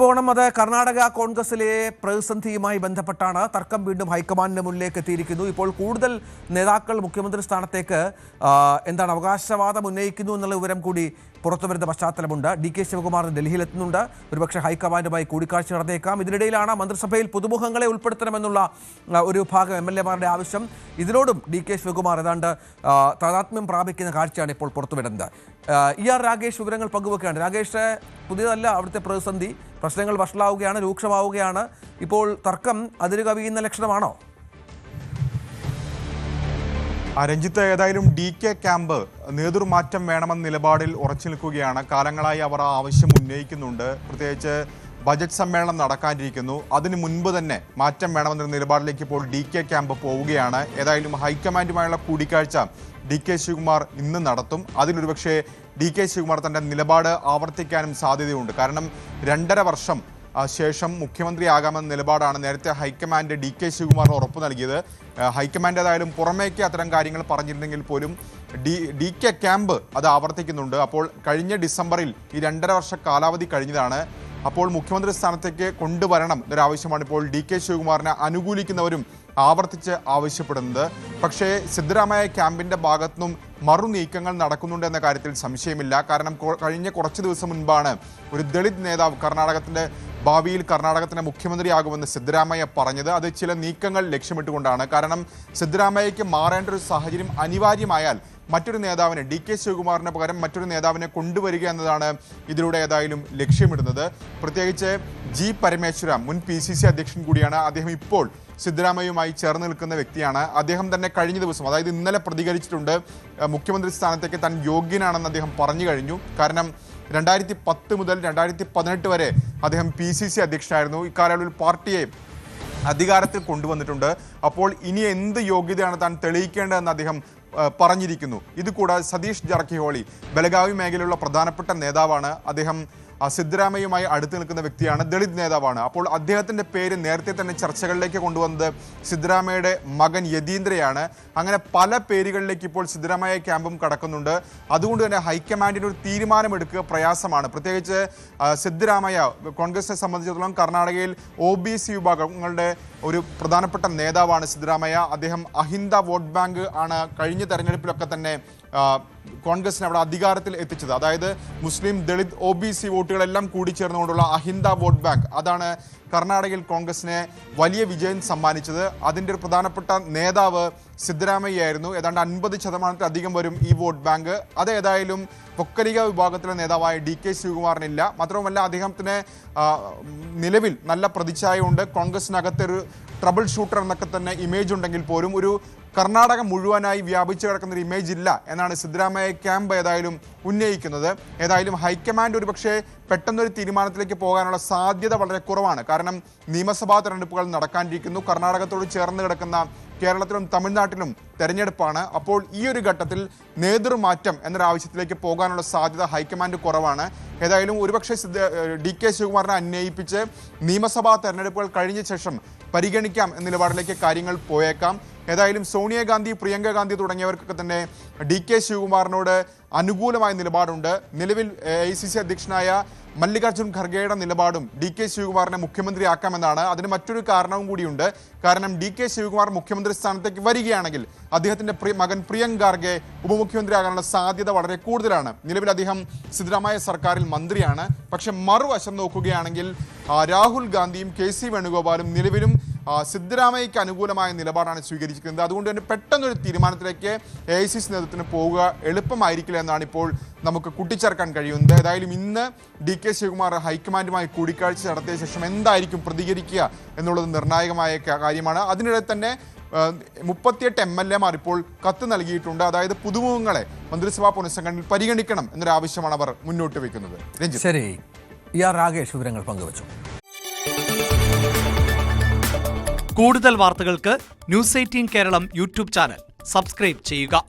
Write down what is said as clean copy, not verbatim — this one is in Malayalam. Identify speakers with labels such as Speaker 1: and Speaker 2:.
Speaker 1: പോകണം. അത് കർണാടക കോൺഗ്രസിലെ പ്രതിസന്ധിയുമായി ബന്ധപ്പെട്ടാണ്. തർക്കം വീണ്ടും ഹൈക്കമാൻഡിന് മുന്നിലേക്ക് എത്തിയിരിക്കുന്നു. ഇപ്പോൾ കൂടുതൽ നേതാക്കൾ മുഖ്യമന്ത്രി സ്ഥാനത്തേക്ക് അവകാശവാദം ഉന്നയിക്കുന്നു എന്നുള്ള വിവരം കൂടി പുറത്തുവരുന്ന പശ്ചാത്തലമുണ്ട്. DK ശിവകുമാർ ഡൽഹിയിലെത്തുന്നുണ്ട്. ഒരുപക്ഷെ ഹൈക്കമാൻഡുമായി കൂടിക്കാഴ്ച നടന്നേക്കാം. ഇതിനിടയിലാണ് മന്ത്രിസഭയിൽ പുതുമുഖങ്ങളെ ഉൾപ്പെടുത്തണമെന്നുള്ള ഒരു വിഭാഗം MLA-മാരുടെ ആവശ്യം. ഇതിനോടും DK ശിവകുമാർ താതാത്മ്യം പ്രാപിക്കുന്ന കാഴ്ചയാണ് ഇപ്പോൾ പുറത്തുവിടുന്നത്. ER രാഗേഷ് വിവരങ്ങൾ പങ്കുവെക്കുകയാണ്. രാഗേഷ്, പുതിയതല്ല അവിടുത്തെ പ്രതിസന്ധി. പ്രശ്നങ്ങൾ വഷളാവുകയാണ്, രൂക്ഷമാവുകയാണ്. ഇപ്പോൾ തർക്കം അതിര് കവിയുന്ന ലക്ഷണമാണോ?
Speaker 2: രഞ്ജിത്ത്, ഏതായാലും DK ക്യാമ്പ് നേതൃമാറ്റം വേണമെന്ന നിലപാടിൽ ഉറച്ചു നിൽക്കുകയാണ്. കാലങ്ങളായി അവർ ആവശ്യം ഉന്നയിക്കുന്നുണ്ട്. പ്രത്യേകിച്ച് ബജറ്റ് സമ്മേളനം നടക്കാനിരിക്കുന്നു. അതിന് മുൻപ് തന്നെ മാറ്റം വേണമെന്ന നിലപാടിലേക്ക് ഇപ്പോൾ DK ക്യാമ്പ് പോവുകയാണ്. ഏതായാലും ഹൈക്കമാൻഡുമായുള്ള കൂടിക്കാഴ്ച DK ശിവകുമാർ ഇന്ന് നടത്തും. അതിലൊരുപക്ഷെ DK ശിവകുമാർ തൻ്റെ നിലപാട് ആവർത്തിക്കാനും സാധ്യതയുണ്ട്. കാരണം 2.5 വർഷം ശേഷം മുഖ്യമന്ത്രിയാകാമെന്ന നിലപാടാണ് നേരത്തെ ഹൈക്കമാൻഡ് DK ശിവകുമാറിന് ഉറപ്പ് നൽകിയത്. ഹൈക്കമാൻഡ് ഏതായാലും പുറമേക്ക് അത്തരം കാര്യങ്ങൾ പറഞ്ഞിരുന്നെങ്കിൽ പോലും DK ക്യാമ്പ് അത് ആവർത്തിക്കുന്നുണ്ട്. അപ്പോൾ കഴിഞ്ഞ ഡിസംബറിൽ ഈ 2.5 വർഷ കാലാവധി കഴിഞ്ഞതാണ്. അപ്പോൾ മുഖ്യമന്ത്രി സ്ഥാനത്തേക്ക് കൊണ്ടുവരണം എന്നൊരാവശ്യമാണ് ഇപ്പോൾ DK ശിവകുമാറിനെ അനുകൂലിക്കുന്നവരും ആവർത്തിച്ച് ആവശ്യപ്പെടുന്നത്. പക്ഷേ സിദ്ധരാമയ്യ ക്യാമ്പിൻ്റെ ഭാഗത്തുനിന്നും മറുനീക്കങ്ങൾ നടക്കുന്നുണ്ട് എന്ന കാര്യത്തിൽ സംശയമില്ല. കാരണം കഴിഞ്ഞ കുറച്ച് ദിവസം മുൻപാണ് ഒരു ദളിത് നേതാവ് ഭാവിയിൽ കർണാടകത്തിൻ്റെ മുഖ്യമന്ത്രിയാകുമെന്ന് സിദ്ധരാമയ്യ പറഞ്ഞത്. അത് ചില നീക്കങ്ങൾ ലക്ഷ്യമിട്ടുകൊണ്ടാണ്. കാരണം സിദ്ധരാമയ്യയ്ക്ക് മാറേണ്ട ഒരു സാഹചര്യം അനിവാര്യമായാൽ മറ്റൊരു നേതാവിനെ, DK ശിവകുമാറിന് പകരം മറ്റൊരു നേതാവിനെ കൊണ്ടുവരിക എന്നതാണ് ഇതിലൂടെ ഏതായാലും ലക്ഷ്യമിടുന്നത്. പ്രത്യേകിച്ച് G പരമേശ്വര മുൻ PCC അധ്യക്ഷൻ കൂടിയാണ്. അദ്ദേഹം ഇപ്പോൾ സിദ്ധരാമയ്യയുമായി ചേർന്ന് നിൽക്കുന്ന വ്യക്തിയാണ്. അദ്ദേഹം തന്നെ കഴിഞ്ഞ ദിവസം, അതായത് ഇന്നലെ പ്രതികരിച്ചിട്ടുണ്ട്. മുഖ്യമന്ത്രി സ്ഥാനത്തേക്ക് താൻ യോഗ്യനാണെന്ന് അദ്ദേഹം പറഞ്ഞു കഴിഞ്ഞു. കാരണം 2010 മുതൽ 2018 വരെ അദ്ദേഹം PCC അധ്യക്ഷനായിരുന്നു. ഇക്കാലയളവിൽ പാർട്ടിയെ അധികാരത്തിൽ കൊണ്ടുവന്നിട്ടുണ്ട്. അപ്പോൾ ഇനി എന്ത് യോഗ്യതയാണ് താൻ തെളിയിക്കേണ്ടതെന്ന് അദ്ദേഹം പറഞ്ഞിരിക്കുന്നു. ഇതുകൂടാതെ സതീഷ് ജാർക്കിഹോളി ബലഗാവി മേഖലയിലുള്ള പ്രധാനപ്പെട്ട നേതാവാണ്. അദ്ദേഹം സിദ്ധരാമയ്യയുമായി അടുത്ത് നിൽക്കുന്ന വ്യക്തിയാണ്, ദളിത് നേതാവാണ്. അപ്പോൾ അദ്ദേഹത്തിൻ്റെ പേര് നേരത്തെ തന്നെ ചർച്ചകളിലേക്ക് കൊണ്ടുവന്നത് സിദ്ധരാമയ്യയുടെ മകൻ യതീന്ദ്രയാണ്. അങ്ങനെ പല പേരുകളിലേക്ക് ഇപ്പോൾ സിദ്ധരാമയ്യ ക്യാമ്പും കടക്കുന്നുണ്ട്. അതുകൊണ്ട് തന്നെ ഹൈക്കമാൻഡിന് ഒരു തീരുമാനമെടുക്കുക പ്രയാസമാണ്. പ്രത്യേകിച്ച് സിദ്ധരാമയ്യ കോൺഗ്രസിനെ സംബന്ധിച്ചിടത്തോളം കർണാടകയിൽ OBC വിഭാഗങ്ങളുടെ ഒരു പ്രധാനപ്പെട്ട നേതാവാണ് സിദ്ധരാമയ്യ. അദ്ദേഹം അഹിന്ദ വോട്ട് ബാങ്ക് ആണ് കഴിഞ്ഞ തെരഞ്ഞെടുപ്പിലൊക്കെ തന്നെ കോൺഗ്രസിനെ അവിടെ അധികാരത്തിൽ എത്തിച്ചത്. അതായത് മുസ്ലിം, ദളിത്, OBC വോട്ടുകളെല്ലാം കൂടിച്ചേർന്നുകൊണ്ടുള്ള അഹിന്ദ വോട്ട് ബാങ്ക്, അതാണ് കർണാടകയിൽ കോൺഗ്രസിനെ വലിയ വിജയം സമ്മാനിച്ചത്. അതിൻ്റെ ഒരു പ്രധാനപ്പെട്ട നേതാവ് സിദ്ധരാമയ്യായിരുന്നു. ഏതാണ്ട് 50% വരും ഈ വോട്ട് ബാങ്ക്. അത് ഏതായാലും പൊക്കലിക വിഭാഗത്തിലെ നേതാവായ DK ശിവകുമാറിനില്ല. മാത്രവുമല്ല, അദ്ദേഹത്തിന് നിലവിൽ നല്ല പ്രതിച്ഛായയുണ്ട്. കോൺഗ്രസിനകത്തൊരു ട്രബിൾ ഷൂട്ടർ എന്നൊക്കെ തന്നെ ഇമേജ് ഉണ്ടെങ്കിൽ പോലും ഒരു കർണാടക മുഴുവനായി വ്യാപിച്ചു കിടക്കുന്നൊരു ഇമേജ് ഇല്ല എന്നാണ് സിദ്ധരാമയ്യ ക്യാമ്പ് ഏതായാലും ഉന്നയിക്കുന്നത്. ഏതായാലും ഹൈക്കമാൻഡ് ഒരുപക്ഷെ പെട്ടെന്നൊരു തീരുമാനത്തിലേക്ക് പോകാനുള്ള സാധ്യത വളരെ കുറവാണ്. കാരണം നിയമസഭാ തെരഞ്ഞെടുപ്പുകൾ നടക്കാനിരിക്കുന്നു. കർണാടകത്തോട് ചേർന്ന് കിടക്കുന്ന കേരളത്തിലും തമിഴ്നാട്ടിലും തെരഞ്ഞെടുപ്പാണ്. അപ്പോൾ ഈ ഒരു ഘട്ടത്തിൽ നേതൃമാറ്റം എന്നൊരാവശ്യത്തിലേക്ക് പോകാനുള്ള സാധ്യത ഹൈക്കമാൻഡ് കുറവാണ്. ഏതായാലും ഒരുപക്ഷെ DK ശിവകുമാറിനെ അന്വയിപ്പിച്ച് നിയമസഭാ തെരഞ്ഞെടുപ്പുകൾ കഴിഞ്ഞ ശേഷം പരിഗണിക്കാം എന്ന നിലപാടിലേക്ക് കാര്യങ്ങൾ പോയേക്കാം. ഏതായാലും സോണിയാഗാന്ധി, പ്രിയങ്ക ഗാന്ധി തുടങ്ങിയവർക്കൊക്കെ തന്നെ DK ശിവകുമാറിനോട് അനുകൂലമായ നിലപാടുണ്ട്. നിലവിൽ AICC അധ്യക്ഷനായ മല്ലികാർജുൻ ഖർഗെയുടെ നിലപാടും DK ശിവകുമാറിനെ മുഖ്യമന്ത്രിയാക്കാമെന്നാണ്. അതിന് മറ്റൊരു കാരണവും കൂടിയുണ്ട്. കാരണം DK ശിവകുമാർ മുഖ്യമന്ത്രി സ്ഥാനത്തേക്ക് വരികയാണെങ്കിൽ അദ്ദേഹത്തിൻ്റെ മകൻ പ്രിയങ്ക് ഖാർഗെ ഉപമുഖ്യമന്ത്രിയാകാനുള്ള സാധ്യത വളരെ കൂടുതലാണ്. നിലവിൽ അദ്ദേഹം സിദ്ധരാമയ്യ സർക്കാരിൽ മന്ത്രിയാണ്. പക്ഷെ മറുവശം നോക്കുകയാണെങ്കിൽ രാഹുൽ ഗാന്ധിയും KC വേണുഗോപാലും നിലവിലും സിദ്ധരാമയ്യയ്ക്ക് അനുകൂലമായ നിലപാടാണ് സ്വീകരിച്ചിരിക്കുന്നത്. അതുകൊണ്ട് തന്നെ പെട്ടെന്നൊരു തീരുമാനത്തിലേക്ക് AICC നേതൃത്വത്തിന് പോവുക എളുപ്പമായിരിക്കില്ല എന്നാണ് ഇപ്പോൾ നമുക്ക് കൂട്ടിച്ചേർക്കാൻ കഴിയുന്നത്. ഏതായാലും ഇന്ന് DK ശിവകുമാർ ഹൈക്കമാൻഡുമായി കൂടിക്കാഴ്ച നടത്തിയ ശേഷം എന്തായിരിക്കും പ്രതികരിക്കുക എന്നുള്ളത് നിർണായകമായ കാര്യമാണ്. അതിനിടെ തന്നെ 38 MLA-മാർ ഇപ്പോൾ കത്ത് നൽകിയിട്ടുണ്ട്. അതായത് പുതുമുഖങ്ങളെ മന്ത്രിസഭാ പുനഃസംഘടനയിൽ പരിഗണിക്കണം എന്നൊരാവശ്യമാണ് അവർ മുന്നോട്ട് വയ്ക്കുന്നത്.
Speaker 1: ശരി, ER രാഗേഷ് വിവരങ്ങൾ പങ്കുവച്ചു.
Speaker 3: കൂടുതൽ വാർത്തകൾക്ക് News 18 കേരളം യൂട്യൂബ് ചാനൽ സബ്സ്ക്രൈബ് ചെയ്യുക.